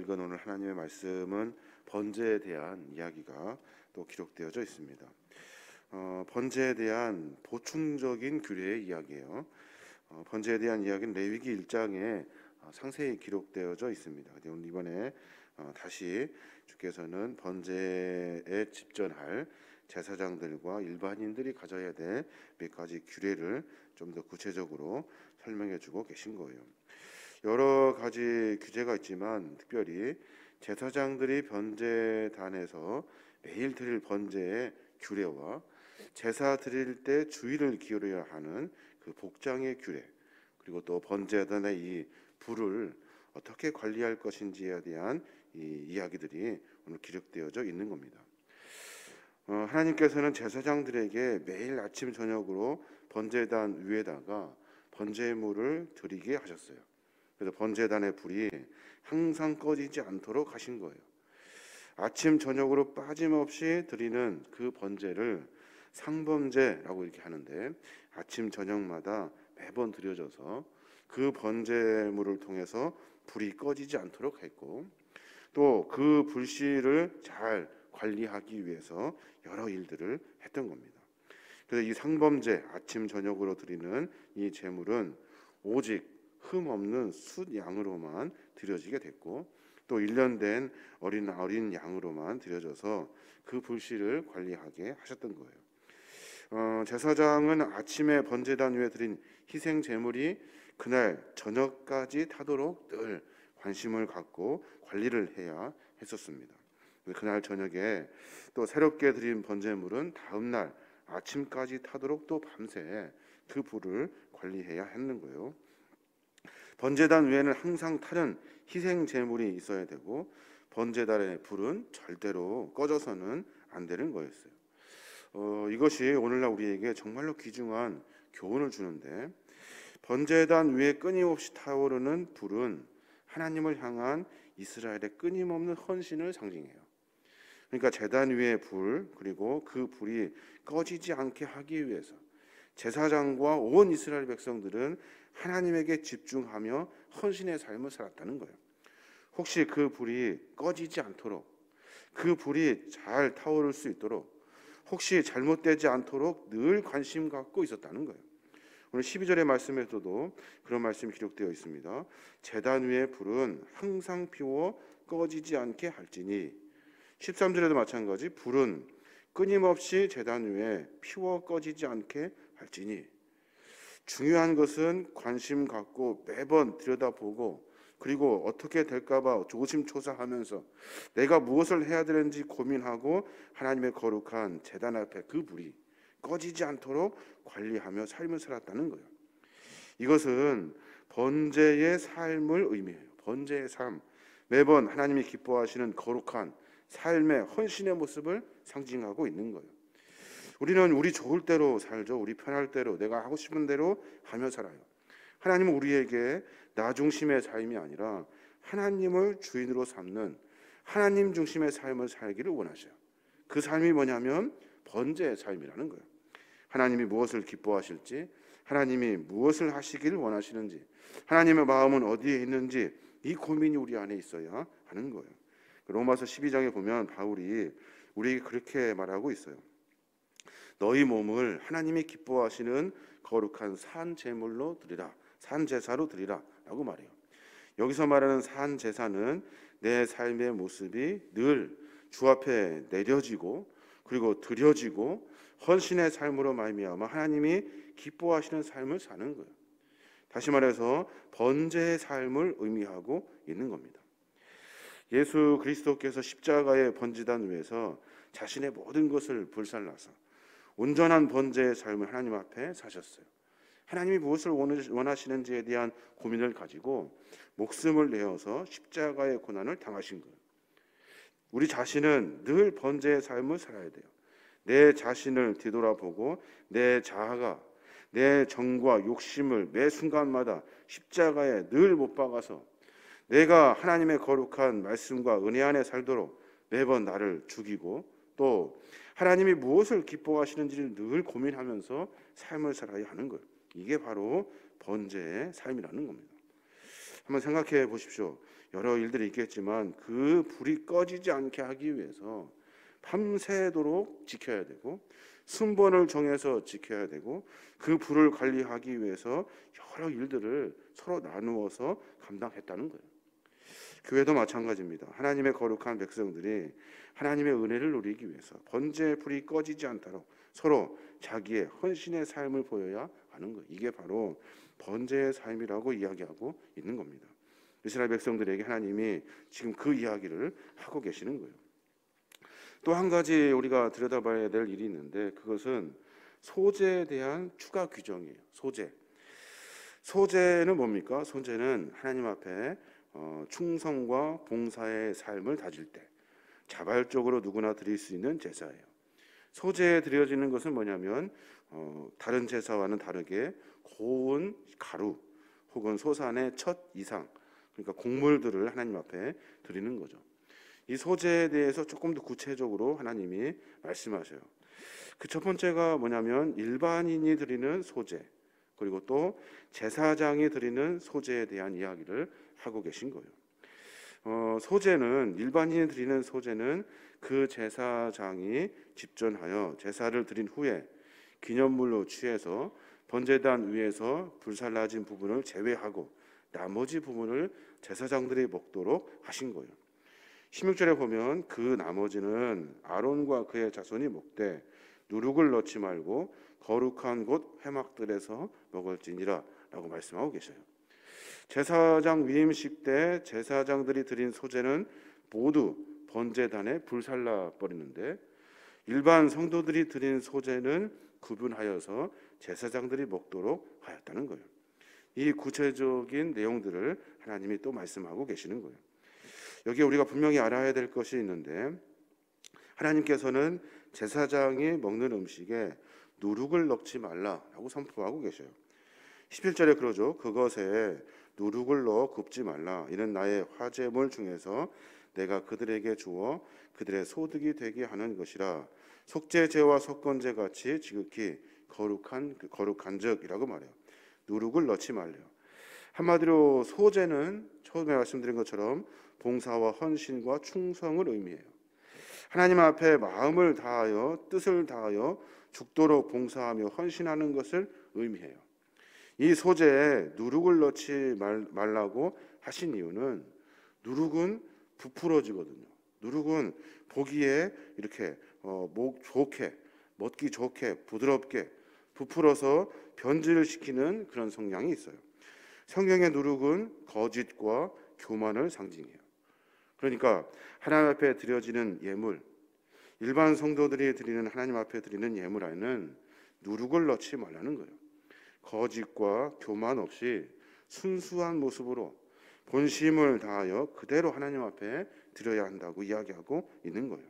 읽은 오늘 하나님의 말씀은 번제에 대한 이야기가 또 기록되어져 있습니다. 번제에 대한 보충적인 규례의 이야기예요. 번제에 대한 이야기는 레위기 1장에 상세히 기록되어져 있습니다. 오늘 이번에 다시 주께서는 번제에 집전할 제사장들과 일반인들이 가져야 될 몇 가지 규례를 좀 더 구체적으로 설명해 주고 계신 거예요. 여러 가지 규제가 있지만 특별히 제사장들이 번제단에서 매일 드릴 번제의 규례와 제사 드릴 때 주의를 기울여야 하는 그 복장의 규례, 그리고 또 번제단의 이 불을 어떻게 관리할 것인지에 대한 이 이야기들이 오늘 기록되어져 있는 겁니다. 하나님께서는 제사장들에게 매일 아침 저녁으로 번제단 위에다가 번제물을 드리게 하셨어요. 그래서 번제단의 불이 항상 꺼지지 않도록 하신 거예요. 아침 저녁으로 빠짐없이 드리는 그 번제를 상번제라고 이렇게 하는데, 아침 저녁마다 매번 드려져서 그 번제물을 통해서 불이 꺼지지 않도록 했고, 또 그 불씨를 잘 관리하기 위해서 여러 일들을 했던 겁니다. 그래서 이 상범제, 아침 저녁으로 드리는 이 제물은 오직 흠 없는 숫 양으로만 드려지게 됐고, 또 1년 된 어린 양으로만 드려져서 그 불씨를 관리하게 하셨던 거예요. 제사장은 아침에 번제단 위에 드린 희생 제물이 그날 저녁까지 타도록 늘 관심을 갖고 관리를 해야 했었습니다. 그날 저녁에 또 새롭게 드린 번제물은 다음 날 아침까지 타도록 또 밤새 그 불을 관리해야 하는 거예요. 번제단 위에는 항상 타는 희생 제물이 있어야 되고, 번제단의 불은 절대로 꺼져서는 안 되는 거였어요. 이것이 오늘날 우리에게 정말로 귀중한 교훈을 주는데, 번제단 위에 끊임없이 타오르는 불은 하나님을 향한 이스라엘의 끊임없는 헌신을 상징해요. 그러니까 제단 위의 불, 그리고 그 불이 꺼지지 않게 하기 위해서 제사장과 온 이스라엘 백성들은 하나님에게 집중하며 헌신의 삶을 살았다는 거예요. 혹시 그 불이 꺼지지 않도록, 그 불이 잘 타오를 수 있도록, 혹시 잘못되지 않도록 늘 관심 갖고 있었다는 거예요. 오늘 12절의 말씀에서도 그런 말씀이 기록되어 있습니다. 제단 위의 불은 항상 피워 꺼지지 않게 할지니. 13절에도 마찬가지, 불은 끊임없이 제단 위에 피워 꺼지지 않게 할지니. 중요한 것은 관심 갖고 매번 들여다보고, 그리고 어떻게 될까봐 조심조사하면서 내가 무엇을 해야 되는지 고민하고 하나님의 거룩한 제단 앞에 그 불이 꺼지지 않도록 관리하며 삶을 살았다는 거예요. 이것은 번제의 삶을 의미해요. 번제의 삶, 매번 하나님이 기뻐하시는 거룩한 삶의 헌신의 모습을 상징하고 있는 거예요. 우리는 우리 좋을 대로 살죠. 우리 편할 대로, 내가 하고 싶은 대로 하며 살아요. 하나님은 우리에게 나 중심의 삶이 아니라 하나님을 주인으로 삼는 하나님 중심의 삶을 살기를 원하셔요. 그 삶이 뭐냐면 번제의 삶이라는 거예요. 하나님이 무엇을 기뻐하실지, 하나님이 무엇을 하시기를 원하시는지, 하나님의 마음은 어디에 있는지, 이 고민이 우리 안에 있어야 하는 거예요. 로마서 12장에 보면 바울이 우리에게 그렇게 말하고 있어요. 너희 몸을 하나님이 기뻐하시는 거룩한 산 제물로 드리라, 산 제사로 드리라 라고 말해요. 여기서 말하는 산 제사는 내 삶의 모습이 늘 주 앞에 내려지고, 그리고 드려지고 헌신의 삶으로 말미암아 하나님이 기뻐하시는 삶을 사는 거예요. 다시 말해서 번제의 삶을 의미하고 있는 겁니다. 예수 그리스도께서 십자가의 번제단 위에서 자신의 모든 것을 불살라서 온전한 번제의 삶을 하나님 앞에 사셨어요. 하나님이 무엇을 원하시는지에 대한 고민을 가지고 목숨을 내어서 십자가의 고난을 당하신 거예요. 우리 자신은 늘 번제의 삶을 살아야 돼요. 내 자신을 뒤돌아보고 내 자아가, 내 정과 욕심을 매 순간마다 십자가에 늘 못 박아서 내가 하나님의 거룩한 말씀과 은혜 안에 살도록 매번 나를 죽이고, 또 하나님이 무엇을 기뻐하시는지를 늘 고민하면서 삶을 살아야 하는 거예요. 이게 바로 번제의 삶이라는 겁니다. 한번 생각해 보십시오. 여러 일들이 있겠지만 그 불이 꺼지지 않게 하기 위해서 밤새도록 지켜야 되고, 순번을 정해서 지켜야 되고, 그 불을 관리하기 위해서 여러 일들을 서로 나누어서 감당했다는 거예요. 교회도 마찬가지입니다. 하나님의 거룩한 백성들이 하나님의 은혜를 누리기 위해서 번제의 불이 꺼지지 않도록 서로 자기의 헌신의 삶을 보여야 하는 거예요. 이게 바로 번제의 삶이라고 이야기하고 있는 겁니다. 이스라엘 백성들에게 하나님이 지금 그 이야기를 하고 계시는 거예요. 또 한 가지 우리가 들여다봐야 될 일이 있는데, 그것은 소제에 대한 추가 규정이에요. 소제는 뭡니까? 소제는 하나님 앞에 충성과 봉사의 삶을 다질 때 자발적으로 누구나 드릴 수 있는 제사예요. 소제에 드려지는 것은 뭐냐면 다른 제사와는 다르게 고운 가루 혹은 소산의 첫 이상, 그러니까 곡물들을 하나님 앞에 드리는 거죠. 이 소제에 대해서 조금 더 구체적으로 하나님이 말씀하셔요. 그 첫 번째가 뭐냐면 일반인이 드리는 소제, 그리고 또 제사장이 드리는 소제에 대한 이야기를 하고 계신 거예요. 소제는, 일반인이 드리는 소제는 그 제사장이 집전하여 제사를 드린 후에 기념물로 취해서 번제단 위에서 불살라진 부분을 제외하고 나머지 부분을 제사장들이 먹도록 하신 거예요. 16절에 보면 그 나머지는 아론과 그의 자손이 먹되 누룩을 넣지 말고 거룩한 곳 회막들에서 먹을지니라 라고 말씀하고 계셔요. 제사장 위임식 때 제사장들이 드린 소제는 모두 번제단에 불살라 버리는데, 일반 성도들이 드린 소제는 구분하여서 제사장들이 먹도록 하였다는 거예요. 이 구체적인 내용들을 하나님이 또 말씀하고 계시는 거예요. 여기에 우리가 분명히 알아야 될 것이 있는데, 하나님께서는 제사장이 먹는 음식에 누룩을 넣지 말라라고 선포하고 계셔요. 11절에 그러죠. 그것에 누룩을 넣어 굽지 말라. 이는 나의 화제물 중에서 내가 그들에게 주어 그들의 소득이 되게 하는 것이라. 속죄제와 속건제 같이 지극히 거룩한적이라고 말해요. 누룩을 넣지 말래요. 한마디로 소제는 처음에 말씀드린 것처럼 봉사와 헌신과 충성을 의미해요. 하나님 앞에 마음을 다하여 뜻을 다하여 죽도록 봉사하며 헌신하는 것을 의미해요. 이 소제에 누룩을 넣지 말라고 하신 이유는, 누룩은 부풀어지거든요. 누룩은 보기에 이렇게 먹기 좋게 부드럽게 부풀어서 변질을 시키는 그런 성향이 있어요. 성경의 누룩은 거짓과 교만을 상징해요. 그러니까 하나님 앞에 드려지는 예물, 일반 성도들이 드리는 하나님 앞에 드리는 예물 안에는 누룩을 넣지 말라는 거예요. 거짓과 교만 없이 순수한 모습으로 본심을 다하여 그대로 하나님 앞에 드려야 한다고 이야기하고 있는 거예요.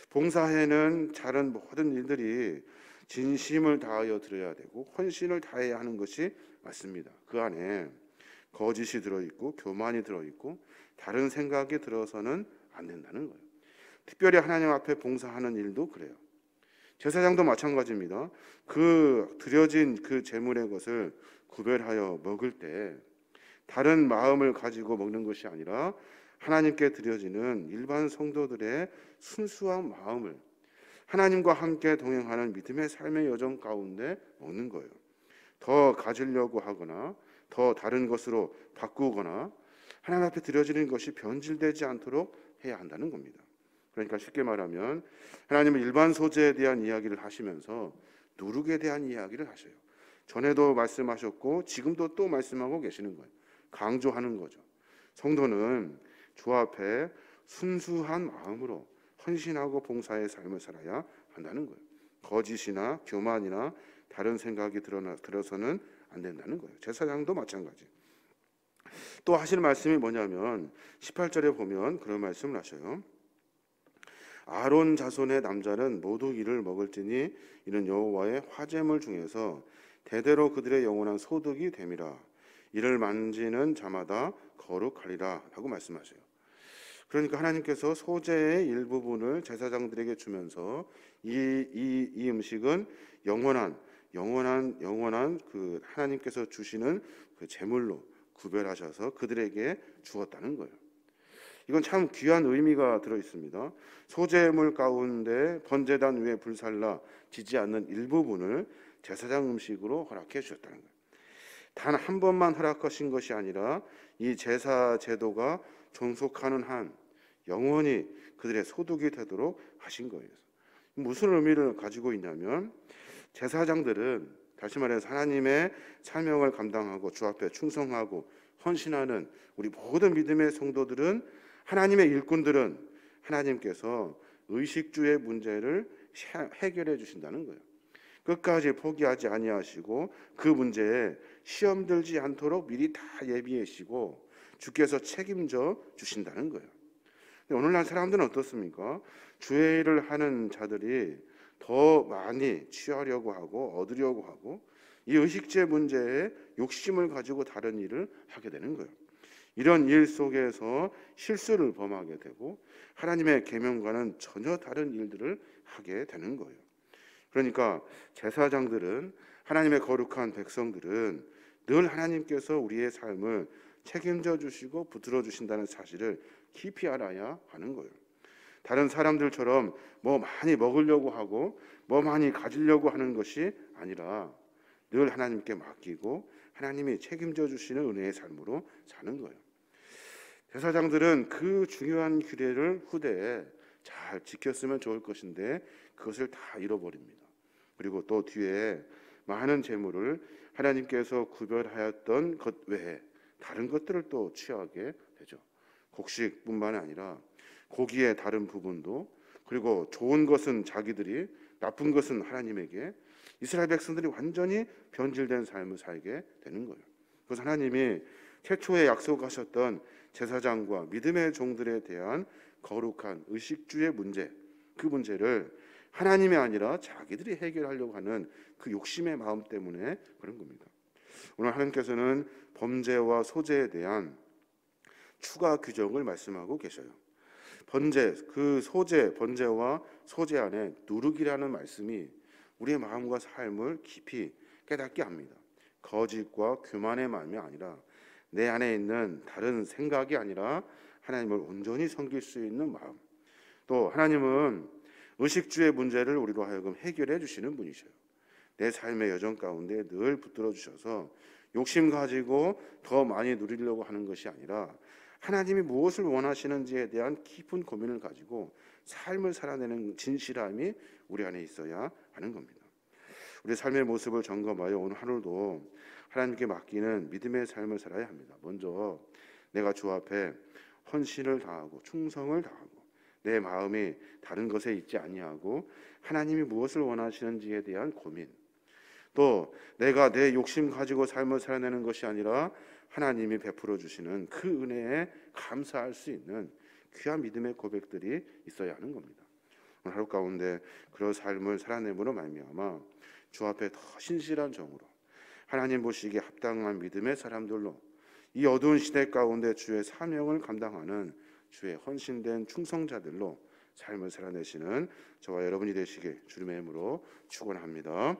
봉사에는 다른 모든 일들이 진심을 다하여 드려야 되고 헌신을 다해야 하는 것이 맞습니다. 그 안에 거짓이 들어있고 교만이 들어있고 다른 생각이 들어서는 안 된다는 거예요. 특별히 하나님 앞에 봉사하는 일도 그래요. 제사장도 마찬가지입니다. 그 드려진 그 제물의 것을 구별하여 먹을 때 다른 마음을 가지고 먹는 것이 아니라 하나님께 드려지는 일반 성도들의 순수한 마음을 하나님과 함께 동행하는 믿음의 삶의 여정 가운데 먹는 거예요. 더 가지려고 하거나 더 다른 것으로 바꾸거나 하나님 앞에 드려지는 것이 변질되지 않도록 해야 한다는 겁니다. 그러니까 쉽게 말하면 하나님은 일반 소제에 대한 이야기를 하시면서 누룩에 대한 이야기를 하셔요. 전에도 말씀하셨고 지금도 또 말씀하고 계시는 거예요. 강조하는 거죠. 성도는 주 앞에 순수한 마음으로 헌신하고 봉사의 삶을 살아야 한다는 거예요. 거짓이나 교만이나 다른 생각이 들어서는 안 된다는 거예요. 제사장도 마찬가지. 또 하시는 말씀이 뭐냐면 18절에 보면 그런 말씀을 하셔요. 아론 자손의 남자는 모두 이를 먹을지니 이는 여호와의 화제물 중에서 대대로 그들의 영원한 소득이 됨이라. 이를 만지는 자마다 거룩하리라 라고 말씀하셔요. 그러니까 하나님께서 소제의 일부분을 제사장들에게 주면서 이 음식은 영원한 그 하나님께서 주시는 그 제물로 구별하셔서 그들에게 주었다는 거예요. 이건 참 귀한 의미가 들어 있습니다. 소제물 가운데 번제단 위에 불살라 지지 않는 일부분을 제사장 음식으로 허락해 주셨다는 거예요. 단 한 번만 허락하신 것이 아니라 이 제사 제도가 존속하는 한 영원히 그들의 소득이 되도록 하신 거예요. 무슨 의미를 가지고 있냐면 제사장들은 다시 말해서 하나님의 사명을 감당하고 주 앞에 충성하고 헌신하는 우리 모든 믿음의 성도들은, 하나님의 일꾼들은 하나님께서 의식주의 문제를 해결해 주신다는 거예요. 끝까지 포기하지 아니하시고 그 문제에 시험 들지 않도록 미리 다 예비하시고 주께서 책임져 주신다는 거예요. 근데 오늘날 사람들은 어떻습니까? 주의 일을 하는 자들이 더 많이 취하려고 하고 얻으려고 하고 이 의식주의 문제에 욕심을 가지고 다른 일을 하게 되는 거예요. 이런 일 속에서 실수를 범하게 되고 하나님의 계명과는 전혀 다른 일들을 하게 되는 거예요. 그러니까 제사장들은, 하나님의 거룩한 백성들은 늘 하나님께서 우리의 삶을 책임져 주시고 붙들어 주신다는 사실을 깊이 알아야 하는 거예요. 다른 사람들처럼 뭐 많이 먹으려고 하고 뭐 많이 가지려고 하는 것이 아니라 늘 하나님께 맡기고 하나님이 책임져 주시는 은혜의 삶으로 사는 거예요. 제사장들은 그 중요한 규례를 후대에 잘 지켰으면 좋을 것인데 그것을 다 잃어버립니다. 그리고 또 뒤에 많은 재물을 하나님께서 구별하였던 것 외에 다른 것들을 또 취하게 되죠. 곡식뿐만 아니라 고기의 다른 부분도, 그리고 좋은 것은 자기들이, 나쁜 것은 하나님에게, 이스라엘 백성들이 완전히 변질된 삶을 살게 되는 거예요. 그래서 하나님이 최초에 약속하셨던 제사장과 믿음의 종들에 대한 거룩한 의식주의 문제, 그 문제를 하나님이 아니라 자기들이 해결하려고 하는 그 욕심의 마음 때문에 그런 겁니다. 오늘 하나님께서는 범죄와 소제에 대한 추가 규정을 말씀하고 계셔요. 번제, 그 소제, 번제와 소제 안에 누룩이라는 말씀이 우리의 마음과 삶을 깊이 깨닫게 합니다. 거짓과 교만의 마음이 아니라 내 안에 있는 다른 생각이 아니라 하나님을 온전히 섬길 수 있는 마음. 또 하나님은 의식주의 문제를 우리로 하여금 해결해 주시는 분이셔요. 내 삶의 여정 가운데 늘 붙들어 주셔서 욕심 가지고 더 많이 누리려고 하는 것이 아니라 하나님이 무엇을 원하시는지에 대한 깊은 고민을 가지고 삶을 살아내는 진실함이 우리 안에 있어야 하는 겁니다. 우리 삶의 모습을 점검하여 오늘 하루도 하나님께 맡기는 믿음의 삶을 살아야 합니다. 먼저 내가 주 앞에 헌신을 다하고 충성을 다하고 내 마음이 다른 것에 있지 아니하고 하나님이 무엇을 원하시는지에 대한 고민, 또 내가 내 욕심 가지고 삶을 살아내는 것이 아니라 하나님이 베풀어 주시는 그 은혜에 감사할 수 있는 귀한 믿음의 고백들이 있어야 하는 겁니다. 오늘 하루 가운데 그런 삶을 살아내므로 말미암아 주 앞에 더 신실한 정으로 하나님 보시기에 합당한 믿음의 사람들로 이 어두운 시대 가운데 주의 사명을 감당하는 주의 헌신된 충성자들로 삶을 살아내시는 저와 여러분이 되시길 주님의 이름으로 축원합니다.